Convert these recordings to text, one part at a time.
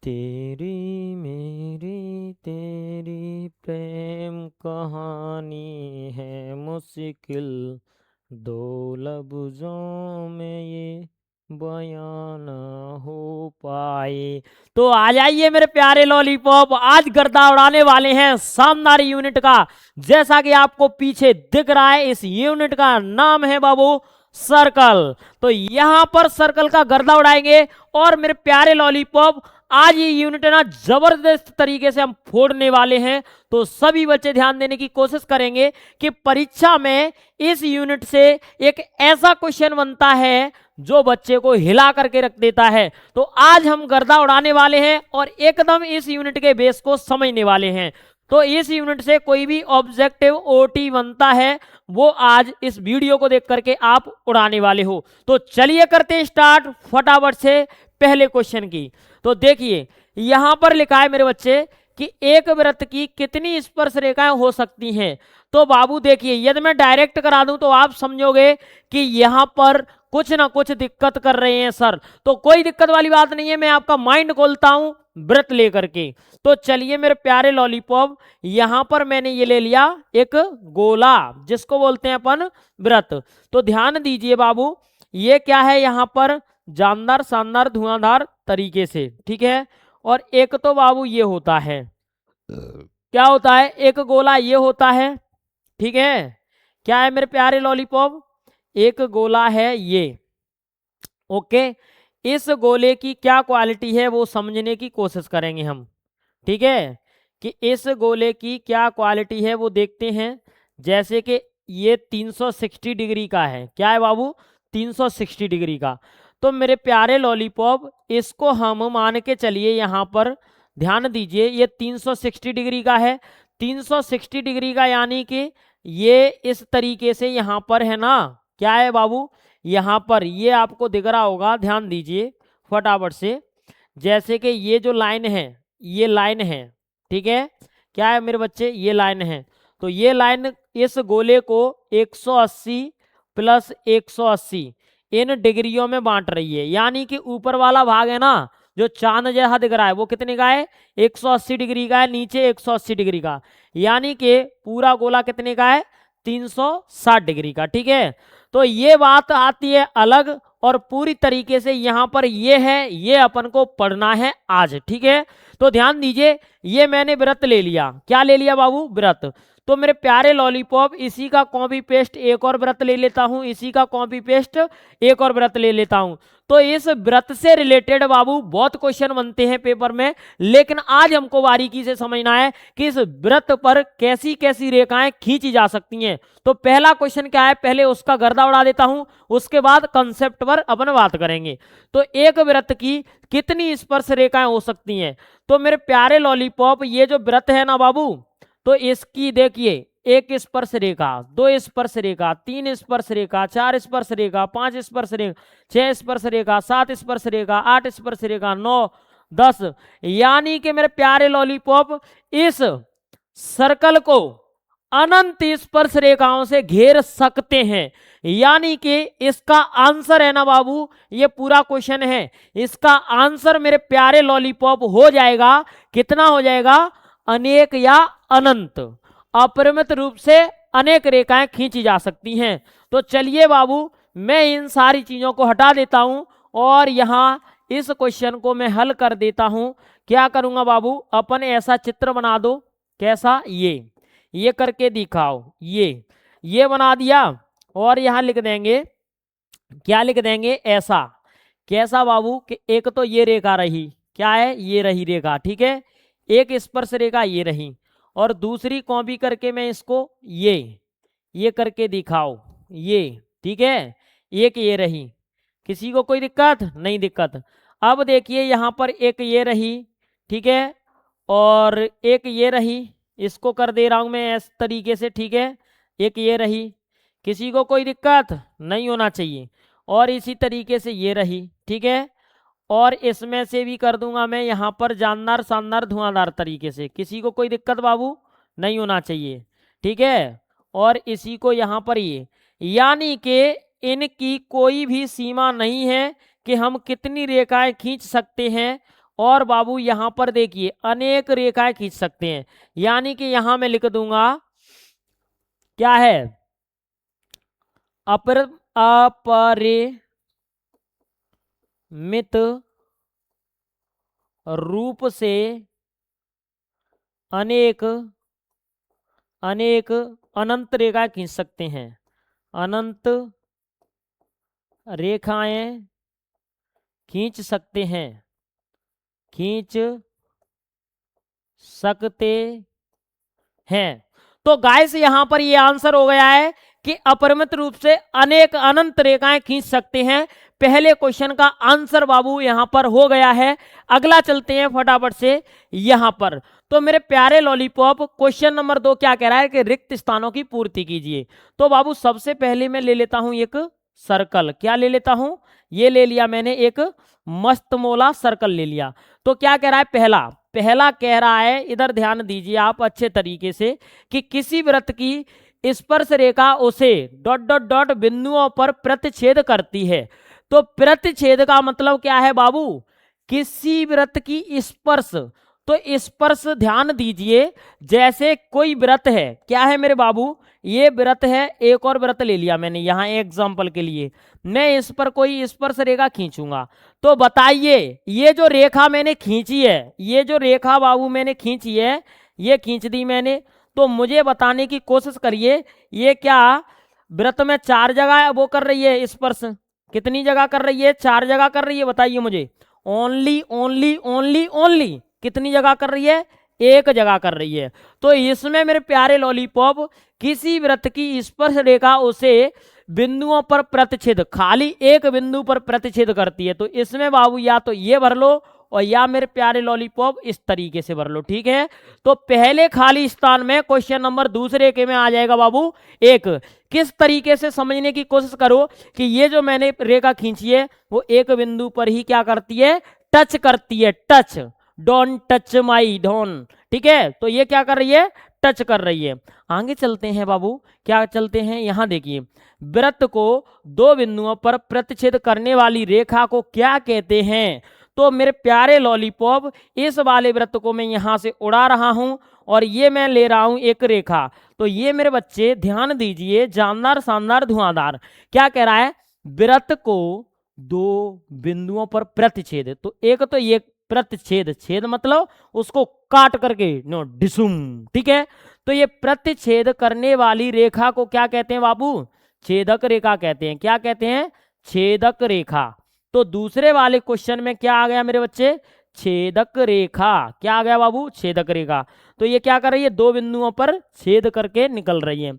तेरी मेरी तेरी प्रेम कहानी है मुश्किल, दो लफ्जों में ये बयां ना हो पाए। तो आ जाइए मेरे प्यारे लॉलीपॉप, आज गर्दा उड़ाने वाले हैं शानदार यूनिट का। जैसा कि आपको पीछे दिख रहा है, इस यूनिट का नाम है बाबू सर्कल। तो यहां पर सर्कल का गर्दा उड़ाएंगे। और मेरे प्यारे लॉलीपॉप, आज ये यूनिट है ना जबरदस्त तरीके से हम फोड़ने वाले हैं। तो सभी बच्चे ध्यान देने की कोशिश करेंगे कि परीक्षा में इस यूनिट से एक ऐसा क्वेश्चन बनता है जो बच्चे को हिला करके रख देता है। तो आज हम गर्दा उड़ाने वाले हैं और एकदम इस यूनिट के बेस को समझने वाले हैं। तो इस यूनिट से कोई भी ऑब्जेक्टिव ओटी बनता है वो आज इस वीडियो को देख करके आप उड़ाने वाले हो। तो चलिए करते स्टार्ट फटाफट से पहले क्वेश्चन की। तो देखिए यहां पर लिखा है मेरे बच्चे कि एक वृत्त की कितनी स्पर्श रेखाएं हो सकती हैं। तो बाबू देखिए, यदि मैं डायरेक्ट करा दूं तो आप समझोगे कि यहां पर कुछ ना कुछ दिक्कत कर रहे हैं सर। तो कोई दिक्कत वाली बात नहीं है, मैं आपका माइंड खोलता हूं वृत्त लेकर के। तो चलिए मेरे प्यारे लॉलीपॉप, यहां पर मैंने ये ले लिया एक गोला जिसको बोलते हैं अपन वृत्त। तो ध्यान दीजिए बाबू, ये क्या है यहां पर जानदार शानदार धुआंधार तरीके से, ठीक है। और एक तो बाबू ये होता है, क्या होता है, एक गोला ये होता है, ठीक है। क्या है मेरे प्यारे लॉलीपॉप, एक गोला है ये, ओके। इस गोले की क्या क्वालिटी है वो समझने की कोशिश करेंगे हम, ठीक है। कि इस गोले की क्या क्वालिटी है वो देखते हैं। जैसे कि ये 360 डिग्री का है, क्या है बाबू, 360 डिग्री का। तो मेरे प्यारे लॉलीपॉप, इसको हम मान के चलिए, यहाँ पर ध्यान दीजिए, ये 360 डिग्री का है। 360 डिग्री का यानी कि ये इस तरीके से यहाँ पर है ना, क्या है बाबू, यहाँ पर ये आपको दिख रहा होगा, ध्यान दीजिए फटाफट से। जैसे कि ये जो लाइन है, ये लाइन है, ठीक है। क्या है मेरे बच्चे, ये लाइन है। तो ये लाइन इस गोले को 180 प्लस 180 इन डिग्रियों में बांट रही है। यानी कि ऊपर वाला भाग है ना जो चांद जैसा दिख रहा है वो कितने का है, 180 डिग्री का है, नीचे 180 डिग्री का। यानी कि पूरा गोला कितने का है, 360 डिग्री का, ठीक है। तो ये बात आती है अलग, और पूरी तरीके से यहां पर ये है, ये अपन को पढ़ना है आज, ठीक है। तो ध्यान दीजिए, ये मैंने व्रत ले लिया, क्या ले लिया बाबू, व्रत। तो मेरे प्यारे लॉलीपॉप, इसी का कॉपी पेस्ट एक और व्रत ले लेता हूं, इसी का कॉपी पेस्ट एक और व्रत ले लेता हूं। तो इस व्रत से रिलेटेड बाबू बहुत क्वेश्चन बनते हैं पेपर में, लेकिन आज हमको बारीकी से समझना है कि इस व्रत पर कैसी कैसी रेखाएं खींची जा सकती हैं। तो पहला क्वेश्चन क्या है, पहले उसका गर्दा उड़ा देता हूं, उसके बाद कंसेप्ट पर अपन बात करेंगे। तो एक वृत्त की कितनी स्पर्श रेखाएं हो सकती हैं। तो मेरे प्यारे लॉलीपॉप, ये जो वृत्त है ना बाबू, तो इसकी देखिए, एक स्पर्श रेखा, दो स्पर्श रेखा, तीन स्पर्श रेखा, चार स्पर्श रेखा, पांच स्पर्श रेखा, छह स्पर्श रेखा, सात स्पर्श रेखा, आठ स्पर्श रेखा, 9, 10। यानी कि मेरे प्यारे लॉलीपॉप, इस सर्कल को अनंत स्पर्श रेखाओं से घेर सकते हैं। यानी कि इसका आंसर है ना बाबू, ये पूरा क्वेश्चन है, इसका आंसर मेरे प्यारे लॉलीपॉप हो जाएगा, कितना हो जाएगा, अनेक या अनंत। अपरिमित रूप से अनेक रेखाएं खींची जा सकती हैं। तो चलिए बाबू, मैं इन सारी चीजों को हटा देता हूं और यहां इस क्वेश्चन को मैं हल कर देता हूं। क्या करूंगा बाबू, अपन ऐसा चित्र बना दो, कैसा, ये करके दिखाओ, ये बना दिया। और यहां लिख देंगे, क्या लिख देंगे, ऐसा। कैसा बाबू, कि एक तो ये रेखा रही, क्या है, ये रही रेखा, ठीक है। एक स्पर्श रेखा ये रही, और दूसरी कॉपी करके मैं इसको ये करके दिखाओ, ये, ठीक है। एक ये रही, किसी को कोई दिक्कत नहीं, दिक्कत। अब देखिए यहां पर एक ये रही, ठीक है, और एक ये रही, इसको कर दे रहा हूं मैं इस तरीके से, ठीक है। एक ये रही, किसी को कोई दिक्कत नहीं होना चाहिए। और इसी तरीके से ये रही, ठीक है। और इसमें से भी कर दूंगा मैं यहाँ पर जानदार शानदार धुआंधार तरीके से, किसी को कोई दिक्कत बाबू नहीं होना चाहिए, ठीक है। और इसी को यहाँ पर यानी कि इनकी कोई भी सीमा नहीं है कि हम कितनी रेखाएं खींच सकते हैं। और बाबू यहां पर देखिए अनेक रेखाएं खींच सकते हैं, यानी कि यहां मैं लिख दूंगा क्या है, अपरिमित रूप से अनेक अनेक अनंत रेखाएं खींच सकते हैं, अनंत रेखाएं खींच सकते हैं, खींच सकते हैं। तो गाइस यहां पर ये आंसर हो गया है कि अपरिमित रूप से अनेक अनंत रेखाएं खींच सकते हैं। पहले क्वेश्चन का आंसर बाबू यहां पर हो गया है। अगला चलते हैं फटाफट से यहां पर। तो मेरे प्यारे लॉलीपॉप क्वेश्चन नंबर 2 क्या कह रहा है कि रिक्त स्थानों की पूर्ति कीजिए। तो बाबू सबसे पहले मैं ले लेता हूं एक सर्कल। क्या ले लेता हूं, ये ले लिया मैंने, एक मस्त मोला सर्कल ले लिया। तो क्या कह रहा है, पहला पहला कह रहा है, इधर ध्यान दीजिए आप अच्छे तरीके से, कि किसी वृत्त की स्पर्श रेखा उसे डॉट डॉट डॉट बिंदुओं पर प्रतिच्छेद करती है। तो प्रतिच्छेद का मतलब क्या है बाबू, किसी वृत्त की स्पर्श। तो स्पर्श ध्यान दीजिए, जैसे कोई वृत्त है, क्या है मेरे बाबू, ये वृत्त है, एक और वृत्त ले लिया मैंने यहां एग्जांपल के लिए, मैं इस पर कोई स्पर्श रेखा खींचूंगा। तो बताइए ये जो रेखा मैंने खींची है, ये जो रेखा बाबू मैंने खींची है, ये खींच दी मैंने, तो मुझे बताने की कोशिश करिए ये क्या वृत्त में 4 जगह वो कर रही है स्पर्श, कितनी जगह कर रही है, 4 जगह कर रही है, बताइए मुझे। ओनली ओनली ओनली ओनली कितनी जगह कर रही है, एक जगह कर रही है। तो इसमें मेरे प्यारे लॉलीपॉप किसी वृत्त की स्पर्श रेखा उसे बिंदुओं पर प्रतिच्छेद, खाली एक बिंदु पर प्रतिच्छेद करती है। तो इसमें बाबू या तो ये भर लो और या मेरे प्यारे लॉलीपॉप इस तरीके से भर लो, ठीक है। तो पहले खाली स्थान में क्वेश्चन नंबर दूसरे के में आ जाएगा बाबू एक। किस तरीके से समझने की कोशिश करो कि ये जो मैंने रेखा खींची है वो एक बिंदु पर ही क्या करती है, टच करती है, touch, don't touch my don, ठीक है। तो ये क्या कर रही है, टच कर रही है। आगे चलते हैं बाबू, क्या चलते हैं, यहां देखिए, वृत्त को 2 बिंदुओं पर प्रतिच्छेद करने वाली रेखा को क्या कहते हैं। तो मेरे प्यारे लॉलीपॉप इस वाले वृत्त को मैं यहां से उड़ा रहा हूं और ये मैं ले रहा हूं एक रेखा। तो ये मेरे बच्चे ध्यान दीजिए, जानदार शानदार धुआंधार, क्या कह रहा है, वृत्त को 2 बिंदुओं पर प्रतिच्छेद। तो एक तो ये प्रतिच्छेद, छेद मतलब उसको काट करके, नो डिसुम, ठीक है। तो ये प्रतिच्छेद करने वाली रेखा को क्या कहते हैं बाबू, छेदक रेखा कहते हैं। क्या कहते हैं, छेदक रेखा। तो दूसरे वाले क्वेश्चन में क्या आ गया मेरे बच्चे, छेदक रेखा। क्या आ गया बाबू, छेदक रेखा। तो ये क्या कर रही है, 2 बिंदुओं पर छेद करके निकल रही है।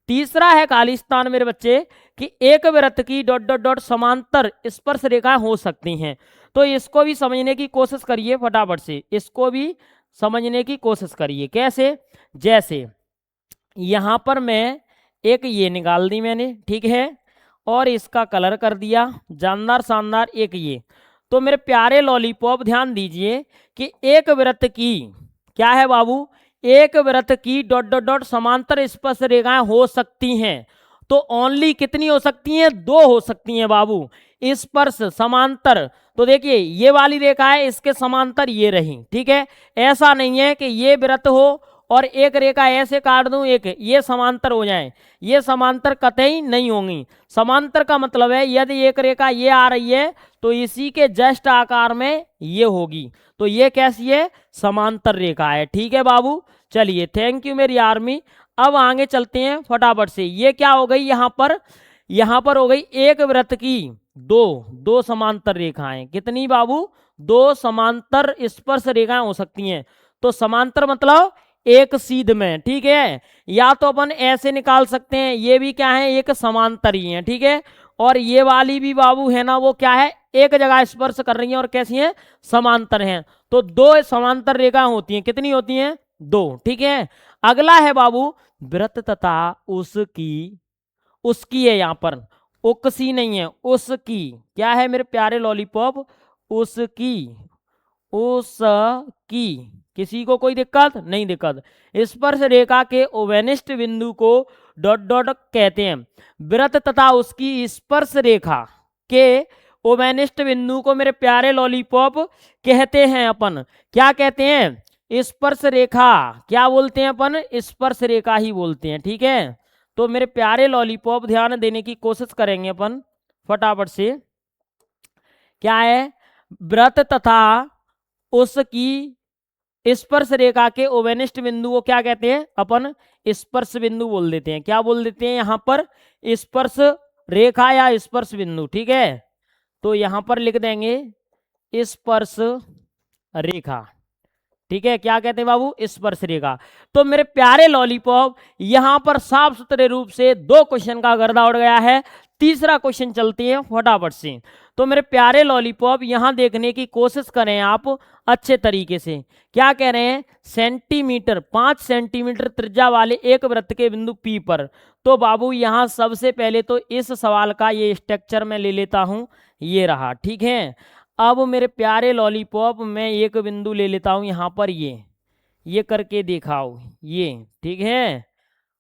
तीसरा है खालिस्तान मेरे बच्चे कि एक वृत्त की डॉट डॉट डॉट समांतर स्पर्श रेखाएं हो सकती हैं। तो इसको भी समझने की कोशिश करिए फटाफट से, इसको भी समझने की कोशिश करिए। कैसे, जैसे यहां पर मैं एक ये निकाल दी मैंने, ठीक है, और इसका कलर कर दिया जानदार शानदार एक ये। तो मेरे प्यारे लॉलीपॉप ध्यान दीजिए कि एक वृत्त की क्या है बाबू, एक वृत्त की डॉट डॉट डॉट समांतर स्पर्श रेखाएं हो सकती हैं। तो ओनली कितनी हो सकती हैं, 2 हो सकती हैं बाबू, स्पर्श समांतर। तो देखिए ये वाली रेखा है, इसके समांतर ये रही, ठीक है। ऐसा नहीं है कि ये वृत्त हो और एक रेखा ऐसे काट दूं एक, ये समांतर हो जाए, ये समांतर कतई नहीं होंगी। समांतर का मतलब है यदि एक रेखा ये आ रही है तो इसी के जस्ट आकार में ये होगी। तो ये कैसी है, समांतर रेखा है, ठीक है बाबू। चलिए थैंक यू मेरी आर्मी। अब आगे चलते हैं फटाफट से। ये क्या हो गई, यहां पर हो गई एक वृत्त की दो समांतर रेखाएं। कितनी बाबू, 2 समांतर स्पर्श रेखाएं हो सकती हैं। तो समांतर मतलब एक सीध में, ठीक है। या तो अपन ऐसे निकाल सकते हैं, ये भी क्या है, एक समांतर ही है, ठीक है। और ये वाली भी बाबू है ना, वो क्या है, एक जगह स्पर्श कर रही हैं और कैसी हैं, समांतर हैं। तो 2 समांतर रेखा होती हैं, कितनी होती हैं, 2, ठीक है। अगला है बाबू वृत्त तथा उसकी है, यहां पर उकसी नहीं है, उसकी। क्या है मेरे प्यारे लॉलीपॉप, उसकी किसी को कोई दिक्कत नहीं, दिक्कत। स्पर्श रेखा के ओवेनिस्ट बिंदु को डॉट डॉट कहते हैं। वृत्त तथा उसकी स्पर्श रेखा के ओवेनिस्ट बिंदु को मेरे प्यारे लॉलीपॉप कहते हैं अपन, क्या कहते हैं, स्पर्श रेखा। क्या बोलते हैं अपन, स्पर्श रेखा ही बोलते हैं, ठीक है। तो मेरे प्यारे लॉलीपॉप ध्यान देने की कोशिश करेंगे अपन फटाफट से। क्या है, वृत्त तथा उसकी स्पर्श रेखा के ओवेनिस्ट बिंदु को क्या कहते हैं अपन, स्पर्श बिंदु बोल देते हैं। क्या बोल देते हैं यहां पर, स्पर्श रेखा या स्पर्श बिंदु, ठीक है। तो यहां पर लिख देंगे स्पर्श रेखा, ठीक है। क्या कहते हैं बाबू, स्पर्श रेखा। तो मेरे प्यारे लॉलीपॉप यहां पर साफ सुथरे रूप से 2 क्वेश्चन का गर्दा उड़ गया है। तीसरा क्वेश्चन चलती है फटाफट से। तो मेरे प्यारे लॉलीपॉप यहां देखने की कोशिश करें आप अच्छे तरीके से। क्या कह रहे हैं, सेंटीमीटर 5 सेंटीमीटर त्रिज्या वाले एक वृत्त के बिंदु पी पर। तो बाबू यहां सबसे पहले तो इस सवाल का ये स्ट्रक्चर मैं ले लेता हूं, ये रहा, ठीक है। अब मेरे प्यारे लॉलीपॉप मैं एक बिंदु ले लेता हूं यहां पर, ये करके दिखाओ, ये ठीक है।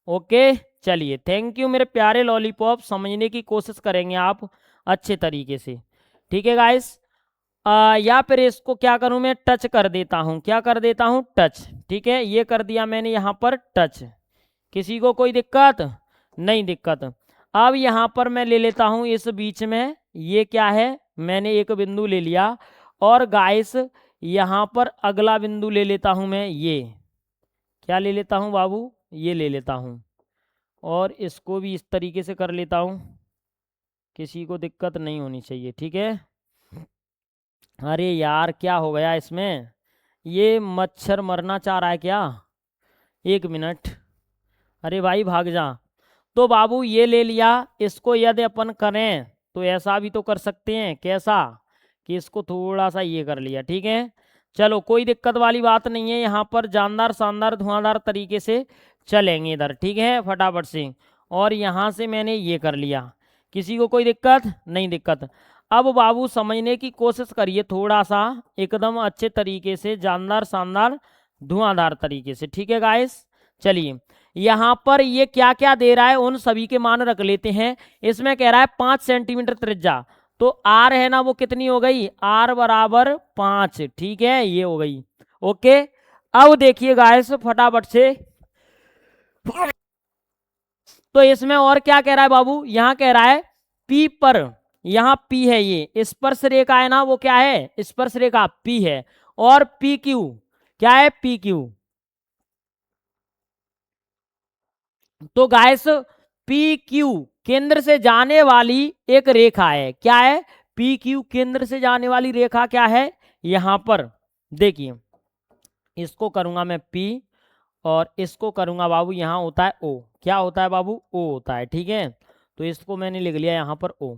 ओके, चलिए, थैंक यू मेरे प्यारे लॉलीपॉप, समझने की कोशिश करेंगे आप अच्छे तरीके से, ठीक है गाइस। या फिर इसको क्या करूं मैं, टच कर देता हूं, क्या कर देता हूं, टच, ठीक है। ये कर दिया मैंने यहाँ पर टच। किसी को कोई दिक्कत नहीं, दिक्कत। अब यहाँ पर मैं ले लेता हूँ इस बीच में, ये क्या है, मैंने एक बिंदु ले लिया। और गाइस यहाँ पर अगला बिंदु ले लेता हूँ मैं, ये क्या ले लेता हूँ बाबू, ये ले लेता हूँ। और इसको भी इस तरीके से कर लेता हूँ, किसी को दिक्कत नहीं होनी चाहिए, ठीक है। अरे यार क्या हो गया इसमें, ये मच्छर मरना चाह रहा है क्या, 1 मिनट, अरे भाई भाग जा। तो बाबू ये ले लिया, इसको यदि अपन करें तो ऐसा भी तो कर सकते हैं, कैसा, कि इसको थोड़ा सा ये कर लिया, ठीक है। चलो कोई दिक्कत वाली बात नहीं है, यहाँ पर जानदार शानदार धुआंधार तरीके से चलेंगे इधर, ठीक है, फटाफट से। और यहाँ से मैंने ये कर लिया, किसी को कोई दिक्कत नहीं, दिक्कत। अब बाबू समझने की कोशिश करिए थोड़ा सा, एकदम अच्छे तरीके से, जानदार शानदार धुआंधार तरीके से, ठीक है गाइस। चलिए यहाँ पर ये क्या क्या दे रहा है, उन सभी के मान रख लेते हैं। इसमें कह रहा है 5 सेंटीमीटर त्रिज्या, तो आर है ना वो कितनी हो गई, आर बराबर 5, ठीक है, ये हो गई। ओके, अब देखिए गाइस फटाफट से, तो इसमें और क्या कह रहा है बाबू, यहाँ कह रहा है पी पर, यहाँ पी है, ये स्पर्श रेखा है ना वो क्या है, स्पर्श रेखा पी है। और पी क्यू क्या है, पी क्यू। तो गाइस पी क्यू केंद्र से जाने वाली एक रेखा है, क्या है, पी क्यू केंद्र से जाने वाली रेखा क्या है, यहां पर देखिए, इसको करूंगा मैं पी और इसको करूंगा बाबू, यहाँ होता है ओ, क्या होता है बाबू, ओ होता है, ठीक है। तो इसको मैंने लिख लिया यहाँ पर ओ।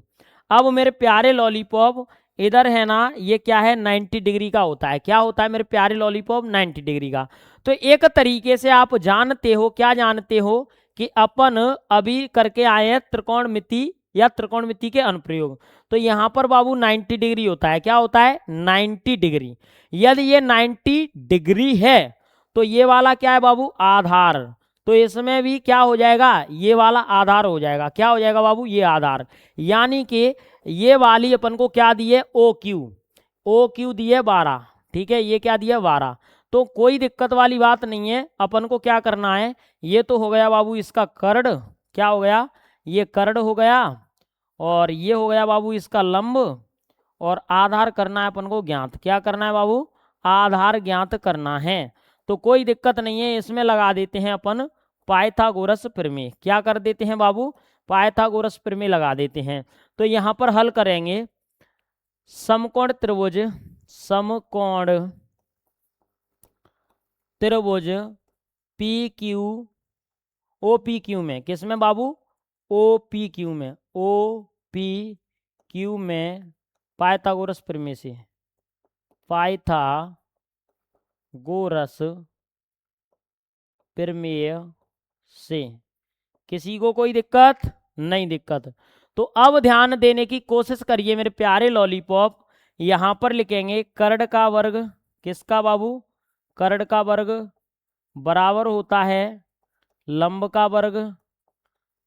अब मेरे प्यारे लॉलीपॉप इधर है ना, ये क्या है, 90 डिग्री का होता है, क्या होता है मेरे प्यारे लॉलीपॉप, 90 डिग्री का। तो एक तरीके से आप जानते हो, क्या जानते हो, कि अपन अभी करके आए हैं त्रिकोणमिति या त्रिकोणमिति के अनुप्रयोग। तो यहाँ पर बाबू 90 डिग्री होता है, क्या होता है, 90 डिग्री। यदि ये 90 डिग्री है तो ये वाला क्या है बाबू, आधार। तो इसमें भी क्या हो जाएगा, ये वाला आधार हो जाएगा, क्या हो जाएगा बाबू, ये आधार। यानी कि ये वाली अपन को क्या दी है, ओ क्यू, ओ क्यू दी है 12, ठीक है, ये क्या दिया 12। तो कोई दिक्कत वाली बात नहीं है, अपन को क्या करना है, ये तो हो गया बाबू इसका कर्ण, क्या हो गया, ये कर्ण हो गया। और ये हो गया बाबू इसका लंब। और आधार करना है अपन को ज्ञात, क्या करना है बाबू, आधार ज्ञात करना है। तो कोई दिक्कत नहीं है, इसमें लगा देते हैं अपन पाइथागोरस प्रमेय, क्या कर देते हैं बाबू, पाइथागोरस प्रमेय लगा देते हैं। तो यहाँ पर हल करेंगे, समकोण त्रिभुज, समकोण त्रिभुज P Q, O P Q में, किस में बाबू, ओ पी क्यू में, ओ पी क्यू में पाइथागोरस प्रमेय से, पाइथागोरस प्रमेय से, किसी को कोई दिक्कत नहीं, दिक्कत। तो अब ध्यान देने की कोशिश करिए मेरे प्यारे लॉलीपॉप, यहां पर लिखेंगे कर्ण का वर्ग, किसका बाबू, कर्ण का वर्ग बराबर होता है लंब का वर्ग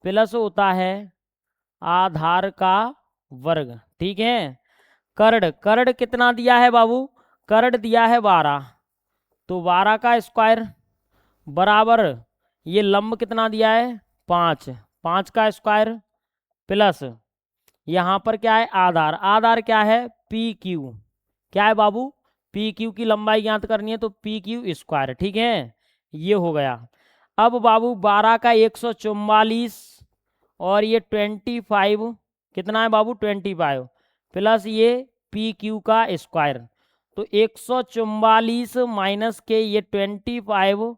प्लस होता है आधार का वर्ग, ठीक है। कर्ण, कर्ण कितना दिया है बाबू, कर्ण दिया है 12, तो 12 का स्क्वायर बराबर ये लंब कितना दिया है 5, 5 का स्क्वायर प्लस यहाँ पर क्या है आधार, आधार क्या है पी क्यू, क्या है बाबू पी क्यू की लंबाई ज्ञात करनी है तो पी क्यू स्क्वायर, ठीक है ये हो गया। अब बाबू 12 का 144 और ये 25 कितना है बाबू 25 प्लस ये पी क्यू का स्क्वायर, तो 144 माइनस के ये 25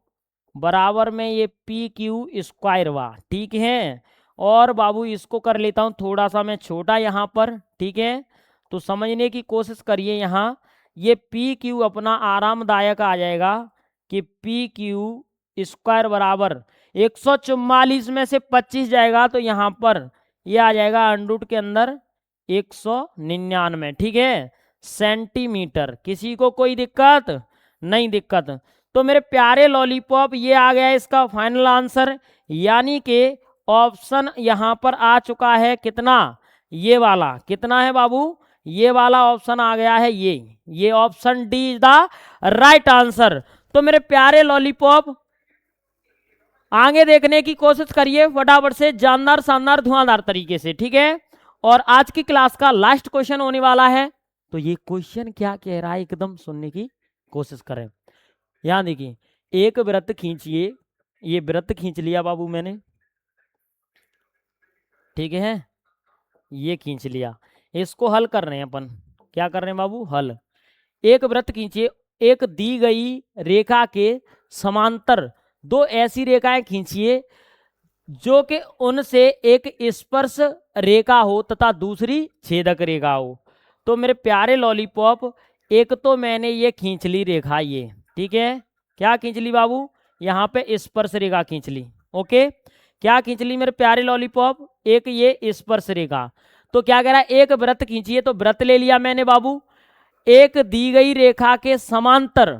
बराबर में ये पी क्यू स्क्वायर हुआ, ठीक है। और बाबू इसको कर लेता हूँ थोड़ा सा मैं छोटा यहाँ पर, ठीक है, तो समझने की कोशिश करिए। यहाँ ये पी क्यू अपना आरामदायक आ जाएगा कि पी क्यू स्क्वायर बराबर 144 में से 25 जाएगा तो यहाँ पर ये आ जाएगा अंडरूट के अंदर 199, ठीक है सेंटीमीटर। किसी को कोई दिक्कत नहीं दिक्कत। तो मेरे प्यारे लॉलीपॉप ये आ गया इसका फाइनल आंसर, यानी कि ऑप्शन यहाँ पर आ चुका है कितना, ये वाला कितना है बाबू, ये वाला ऑप्शन आ गया है ये option D is the right answer. तो मेरे प्यारे लॉलीपॉप आगे देखने की कोशिश करिए फटाफट से, जानदार शानदार धुआंधार तरीके से, ठीक है। और आज की क्लास का लास्ट क्वेश्चन होने वाला है, तो ये क्वेश्चन क्या कह रहा है एकदम सुनने की कोशिश करें। यहां देखिए, एक वृत्त खींचिए, ये वृत्त खींच लिया बाबू मैंने, ठीक है ये खींच लिया, इसको हल कर रहे हैं अपन, क्या कर रहे हैं बाबू हल। एक वृत्त खींचिए, एक दी गई रेखा के समांतर दो ऐसी रेखाएं खींचिए जो कि उनसे एक स्पर्श रेखा हो तथा दूसरी छेदक रेखा हो। तो मेरे प्यारे लॉलीपॉप एक तो मैंने ये खींच ली रेखा, ये ठीक है, क्या खींच ली बाबू, यहाँ पे स्पर्श रेखा खींच ली, ओके, क्या खींच ली मेरे प्यारे लॉलीपॉप, एक ये स्पर्श रेखा। तो क्या कह रहा है, एक वृत्त खींचिए, तो वृत्त ले लिया मैंने बाबू, एक दी गई रेखा के समांतर,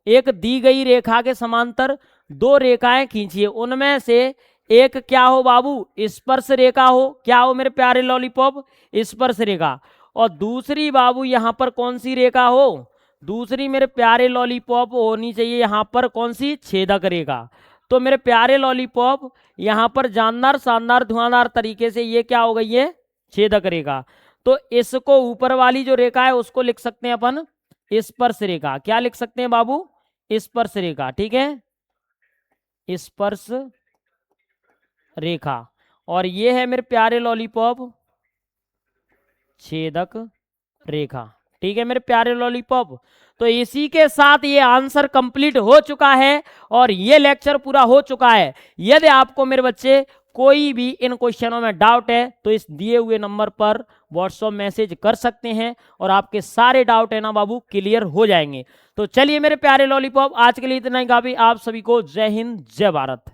एक दी गई रेखा के समांतर दो रेखाएं खींचिए, उनमें से एक क्या हो बाबू स्पर्श रेखा हो, क्या हो मेरे प्यारे लॉलीपॉप स्पर्श रेखा, और दूसरी बाबू यहां पर कौन सी रेखा हो, दूसरी मेरे प्यारे लॉलीपॉप होनी चाहिए यहां पर कौन सी छेदक रेखा। तो मेरे प्यारे लॉलीपॉप यहां पर जानदार शानदार धुआंधार तरीके से ये क्या हो गई है छेदक रेखा। तो इसको ऊपर वाली जो रेखा है उसको लिख सकते हैं अपन स्पर्श रेखा, क्या लिख सकते हैं बाबू स्पर्श रेखा, ठीक है स्पर्श रेखा। और ये है मेरे प्यारे लॉलीपॉप छेदक रेखा, ठीक है मेरे प्यारे लॉलीपॉप। तो इसी के साथ ये आंसर कंप्लीट हो चुका है और ये लेक्चर पूरा हो चुका है। यदि आपको मेरे बच्चे कोई भी इन क्वेश्चनों में डाउट है तो इस दिए हुए नंबर पर व्हाट्सएप मैसेज कर सकते हैं और आपके सारे डाउट है ना बाबू क्लियर हो जाएंगे। तो चलिए मेरे प्यारे लॉलीपॉप आज के लिए इतना ही काफी, आप सभी को जय हिंद जय भारत।